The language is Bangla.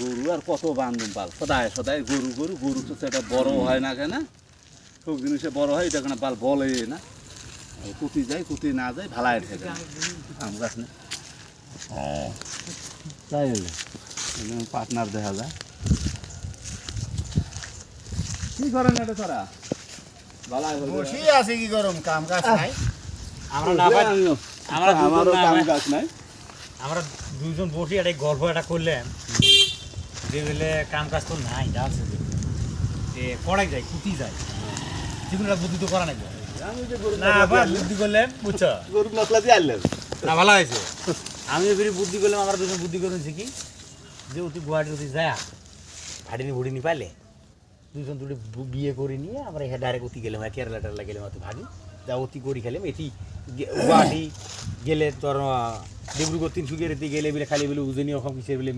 গরু আর কত বান্ধব পাল সদায় সদায় গরু গরু গরু তো সেটা বড় হয় না কেন সব জিনিসে বড় হয় এটা কেন পাল বলে না কুতি যায় কুতি না যায় ভালাই থাকে আম গাছ না তাই হলে পার্টনার দেখা যায় কি করেন এটা তোরা বসি আছে কি গরম কাম কাজ নাই আমরা না ভাই আমারও কাম গাছ নাই আমরা দুইজন বসে একটা গল্প একটা করলাম যে বলে কাম কাজ তো নাই জানছে যে পড়াই যায় কুটি যায় যেগুলো বুদ্ধি তো করা নাই আমি যে গরু না আবার বুদ্ধি করলাম বুঝছো গরু মশলা দিয়ে আনলেন না ভালো হয়েছে আমি এবারে বুদ্ধি করলাম আমরা দুজন বুদ্ধি করেছি কি যে অতি গুয়াহাটি অতি যায় ভাড়িনি ভুড়িনি পাইলে দুজন দুটো বিয়ে করে নিয়ে আমরা এখানে ডাইরেক্ট অতি গেলাম কেরালা টেরালা গেলাম অত ভাগি যা অতি করি খেলাম এটি গুয়াহাটি গেলে তোর ডিব্রুগড় 300 গেলে বলে খালি বলে উজনি ওখান কিসের বলে